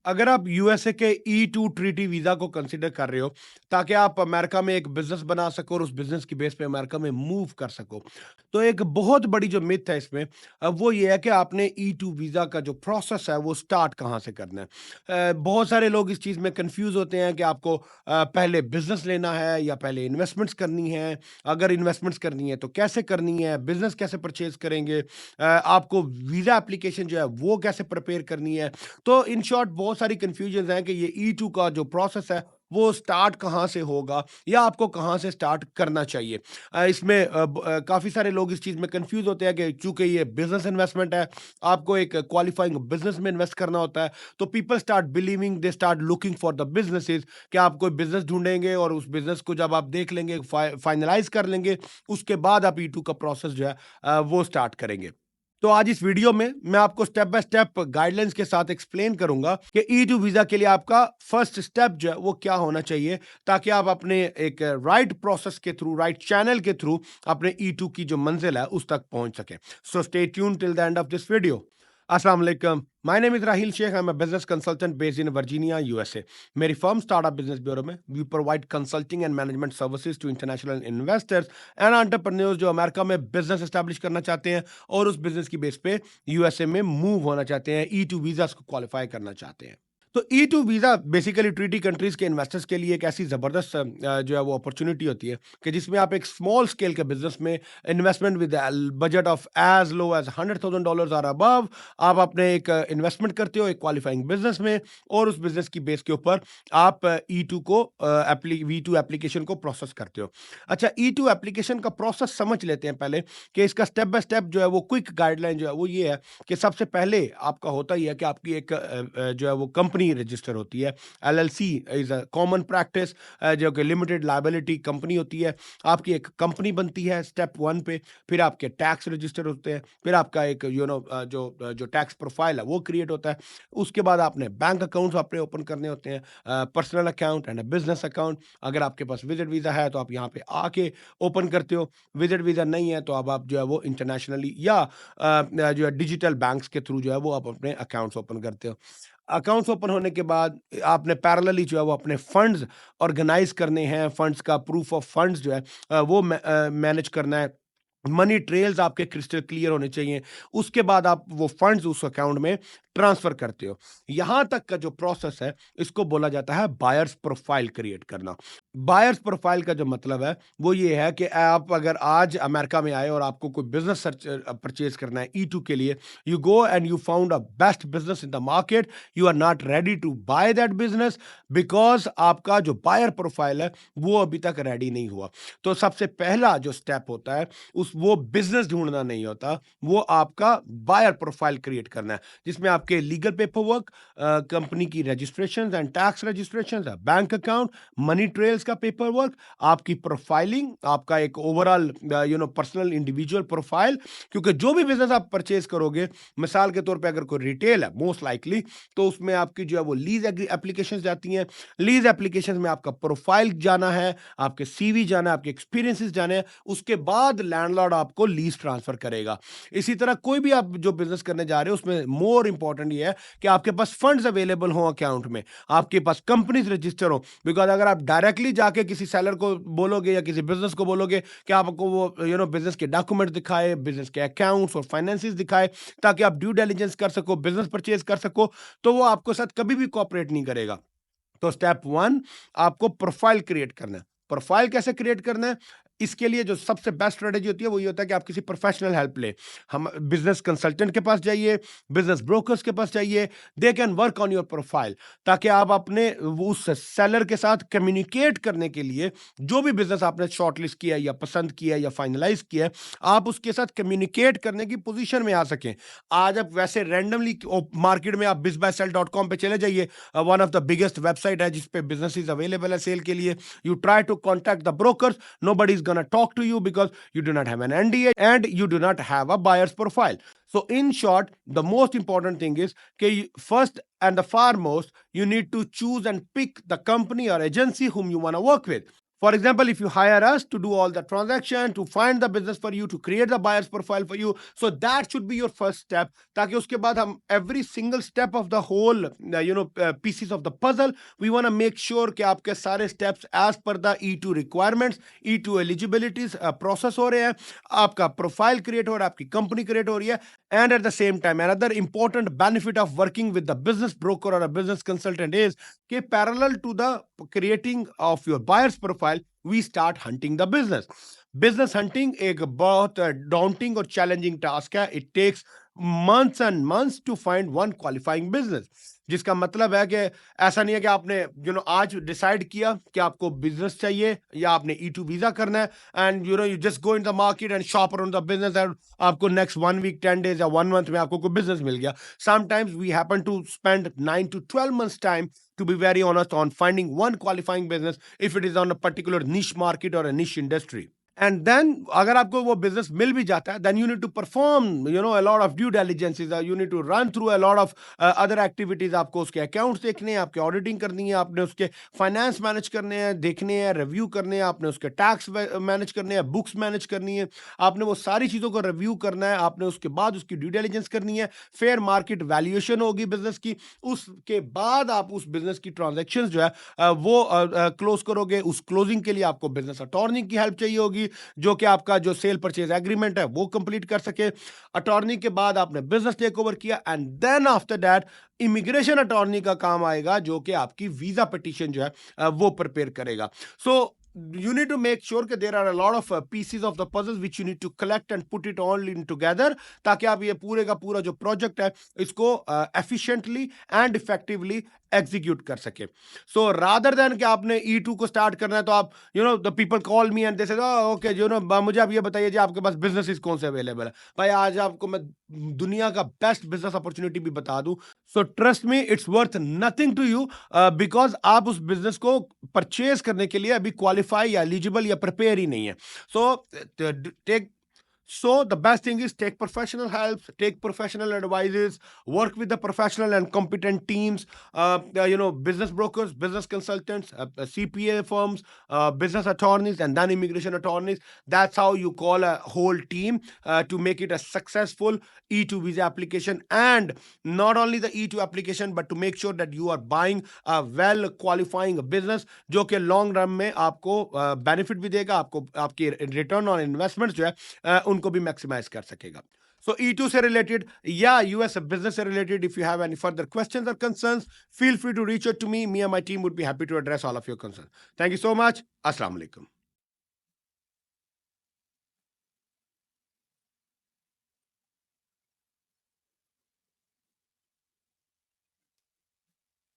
अगर आप यूएसए के ई2 ट्रीटी वीजा को कंसिडर कर रहे हो ताकि आप अमेरिका में एक बिजनेस बना सको और उस बिजनेस की बेस पे अमेरिका में मूव कर सको, तो एक बहुत बड़ी जो मिथ है इसमें, वो ये है कि आपने ई2 वीजा का जो प्रोसेस है वो स्टार्ट कहाँ से करना है। बहुत सारे लोग इस चीज़ में कंफ्यूज होते हैं कि आपको पहले बिजनेस लेना है या पहले इन्वेस्टमेंट्स करनी है। अगर इन्वेस्टमेंट्स करनी है तो कैसे करनी है, बिजनेस कैसे परचेज करेंगे, आपको वीजा एप्लीकेशन जो है वो कैसे प्रिपेयर करनी है। तो इन शॉर्ट बहुत सारी कन्फ्यूजन्स हैं कि ये ई2 का जो प्रोसेस है वो स्टार्ट कहाँ से होगा या आपको कहाँ से स्टार्ट करना चाहिए। इसमें काफ़ी सारे लोग इस चीज़ में कंफ्यूज होते हैं कि चूंकि ये बिजनेस इन्वेस्टमेंट है, आपको एक क्वालिफाइंग बिजनेस में इन्वेस्ट करना होता है, तो people start believing, they start looking for the businesses कि आप कोई बिजनेस ढूंढेंगे और उस बिजनेस को जब आप देख लेंगे, फाइनलाइज कर लेंगे, उसके बाद आप ई2 का प्रोसेस जो है वो स्टार्ट करेंगे। तो आज इस वीडियो में मैं आपको स्टेप बाय स्टेप गाइडलाइंस के साथ एक्सप्लेन करूंगा कि ई2 वीजा के लिए आपका फर्स्ट स्टेप जो है वो क्या होना चाहिए, ताकि आप अपने एक राइट प्रोसेस के थ्रू, राइट चैनल के थ्रू अपने ई2 की जो मंजिल है उस तक पहुंच सके। So stay tune till the end of this video. अस्सलाम वालेकुम, my name is Rahil Shaikh, I am a business consultant based in Virginia, USA. मेरी फर्म स्टार्टअप बिजनेस ब्यूरो में we provide consulting and management services to international investors and entrepreneurs जो America में business establish करना चाहते हैं और उस बिजनेस की बेस पे यूएसए में मूव होना चाहते हैं, ई2 वीजा को क्वालिफाई करना चाहते हैं। तो E2 visa basically treaty countries के इन्वेस्टर्स के लिए एक ऐसी जबरदस्त जो है वो अपॉर्चुनिटी होती है कि जिसमें आप एक स्मॉल स्केल के बिजनेस में investment with budget of as low as $100,000 और अबव, आप अपने एक इन्वेस्टमेंट करते हो एक क्वालिफाइंग बिजनेस में, और उस बिजनेस की बेस के ऊपर आप ई2 को वी2 एप्लीकेशन को प्रोसेस करते हो। अच्छा, ई2 एप्लीकेशन का प्रोसेस समझ लेते हैं पहले कि इसका स्टेप बाय स्टेप जो है वो क्विक गाइडलाइन जो है वो ये है कि सबसे पहले आपका होता ही है कि आपकी एक जो है वो कंपनी रजिस्टर होती है। LLC is a common practice, जो कि लिमिटेड लायबिलिटी कंपनी होती है। आपकी एक कंपनी बनती है स्टेप 1 पे, फिर आपके टैक्स रजिस्टर होते हैं, फिर आपका एक जो टैक्स प्रोफाइल है वो क्रिएट होता है। उसके बाद आपने बैंक अकाउंट्स अपने ओपन करने होते हैं, personal account and business account. अगर आपके पास विजिट वीजा है तो आप यहाँ पे आके ओपन करते हो, विजिट वीजा नहीं है तो अब आप जो है वो इंटरनेशनली या जो है डिजिटल बैंक्स के थ्रू जो है वो आप अपने अकाउंट्स ओपन करते हो। अकाउंट्स ओपन होने के बाद आपने पैरेलली जो है वो अपने फंड्स ऑर्गेनाइज करने हैं, फंड्स का प्रूफ ऑफ फंड्स जो है वो मैनेज करना है। मनी ट्रेल्स आपके क्रिस्टल क्लियर होने चाहिए। उसके बाद आप वो फंड्स उस अकाउंट में ट्रांसफर करते हो। यहां तक का जो प्रोसेस है इसको बोला जाता है बायर्स प्रोफाइल क्रिएट करना। बायर्स प्रोफाइल का जो मतलब है वो ये है कि आप अगर आज अमेरिका में आए और आपको कोई बिजनेस परचेज करना है ई2 के लिए, you go and you found a best business in the market, you are not ready to buy that business because आपका जो बायर प्रोफाइल है वो अभी तक रेडी नहीं हुआ। तो सबसे पहला जो स्टेप होता है उस वो बिजनेस ढूंढना नहीं होता, वो आपका बायर प्रोफाइल क्रिएट करना है, जिसमें आपके लीगल पेपर वर्क, कंपनी की registration and tax registration, bank account, money trails का पेपर वर्क, आपकी प्रोफाइलिंग, आपका एक ओवरऑल पर्सनल इंडिविजुअल प्रोफाइल। क्योंकि जो भी बिजनेस आप परचेज करोगे, मिसाल के तौर पे अगर कोई रिटेल है मोस्ट लाइकली, तो उसमें आपकी जो है वो लीज एप्लीकेशन जाती हैं। लीज एप्लीकेशन में आपका प्रोफाइल जाना है, आपके सीवी जाना है, आपके एक्सपीरियंसेस जाने हैं, उसके बाद लैंडलॉर्ड आपको लीज ट्रांसफर करेगा। इसी तरह कोई भी आप जो बिजनेस करने जा रहे हो उसमें मोर इंपॉर्टेंट ये है कि आपके पास फंड्स अवेलेबल हो अकाउंट में, आपके पास कंपनीज रजिस्टर हो। बिकॉज अगर आप डायरेक्टली जाके किसी सेलर को बोलोगे या किसी बिजनेस को बोलोगे कि आपको वो बिजनेस के डॉक्यूमेंट दिखाए, बिजनेस के अकाउंट्स और फाइनेंसिस दिखाए, ताकि आप ड्यू डिलिजेंस कर सको, बिजनेस परचेज कर सको, तो वो आपको साथ कभी भी कोऑपरेट नहीं करेगा। तो स्टेप 1, आपको प्रोफाइल क्रिएट करना है। प्रोफाइल कैसे क्रिएट करना है, इसके लिए जो सबसे बेस्ट स्ट्रेटेजी होती है वो ये होता है कि आप किसी प्रोफेशनल हेल्प ले। हम बिजनेस कंसल्टेंट के पास जाइए, बिजनेस ब्रोकर्स के पास जाइए, they can work on your profile, ताकि आप अपने उस सेलर के साथ कम्युनिकेट करने के लिए, जो भी बिजनेस आपने शॉर्टलिस्ट किया या पसंद किया या फाइनलाइज किया, आप उसके साथ कम्युनिकेट करने की पोजीशन में आ सकें। आज आप वैसे रैंडमली मार्केट में आप bizbuysell.com पे चले जाइए, one of the biggest website है जिसपे बिजनेस अवेलेबल है सेल के लिए। You try to contact the brokers, nobody is gonna talk to you because you do not have an NDA and you do not have a buyer's profile. So in short, the most important thing is first and the foremost, you need to choose and pick the company or agency whom you want to work with. For example, if you hire us to do all the transaction, to find the business for you, to create the buyer's profile for you, so that should be your first step. ताकि उसके बाद हम every single step of the whole pieces of the puzzle, we want to make sure कि आपके सारे steps as per the E2 requirements, E2 eligibilities process हो रहे हैं, आपका profile create हो रहा है, आपकी company create हो रही है, and at the same time another important benefit of working with the business broker or a business consultant is कि parallel to the creating of your buyer's profile, we start hunting the business. Business hunting एक बहुत daunting और challenging task है. It takes months and months to find one qualifying business. जिसका मतलब है कि ऐसा नहीं है कि आपने आज डिसाइड किया कि आपको बिजनेस चाहिए या आपने E2 वीजा करना है and you just go in the market and shop around the business and आपको नेक्स्ट 1 वीक 10 days या 1 month में आपको कोई बिजनेस मिल गया. Sometimes we happen to spend 9 to 12 months time, to be very honest, on finding one qualifying business if it is on a particular niche market or a niche industry. And then अगर आपको वो business मिल भी जाता है, then you need to perform a lot of due diligences, you need to run through a lot of other activities. आपको उसके accounts देखने हैं, आपके ऑडिटिंग करनी है, आपने उसके फाइनेंस मैनेज करने हैं, देखने हैं, रिव्यू करने हैं, आपने उसके टैक्स मैनेज करने हैं, बुक्स मैनेज करनी है, आपने वो सारी चीज़ों को रिव्यू करना है, आपने उसके बाद उसकी ड्यू डिलिजेंस करनी है, फेयर मार्केट वैल्यूएशन होगी बिजनेस की, उसके बाद आप उस बिजनेस की ट्रांजेक्शन जो है वो क्लोज करोगे. उस क्लोजिंग के लिए आपको बिजनेस अटॉर्नी की हेल्प चाहिए होगी, जो कि आपका जो सेल परचेज एग्रीमेंट है वो कंप्लीट कर सके. अटॉर्नी के बाद आपने बिजनेस टेक ओवर किया and then after that immigration attorney का काम आएगा, जो कि आपकी वीजा पिटीशन जो है वो प्रिपेयर करेगा. सो you need to make sure that there are a lot of pieces of the puzzles which you need to collect and put it all in together, ताकि आप ये पूरे का पूरा जो प्रोजेक्ट है इसको efficiently and effectively एग्जीक्यूट कर सके. सो रादर देन कि आपने E2 को स्टार्ट करना है, तो आप the people call me and they से ओके मुझे आप ये बताइए जी आपके पास बिजनेसेस कौन से अवेलेबल है. भाई आज आपको मैं दुनिया का बेस्ट बिजनेस अपॉर्चुनिटी भी बता दूं. So trust me, it's worth nothing to you because आप उस बिजनेस को परचेज करने के लिए अभी क्वालिफाई या एलिजिबल या प्रिपेयर ही नहीं है. So take So the best thing is take professional help, take professional advices, work with the professional and competent teams, business brokers, business consultants, CPA firms, business attorneys, and then immigration attorneys. That's how you call a whole team to make it a successful E2 visa application. And not only the E2 application, but to make sure that you are buying a well qualifying business जो कि long run में आपको benefit भी देगा, आपको आपकी return on investments जो है उनको भी मैक्सिमाइज कर सकेगा. सो E2 से रिलेटेड या यूएस बिजनेस से related, if you have any further questions or concerns, feel free to reach out to me. Me and my team would be happy to address all of your concern. Thank you so much. अस्सलाम वालेकुम.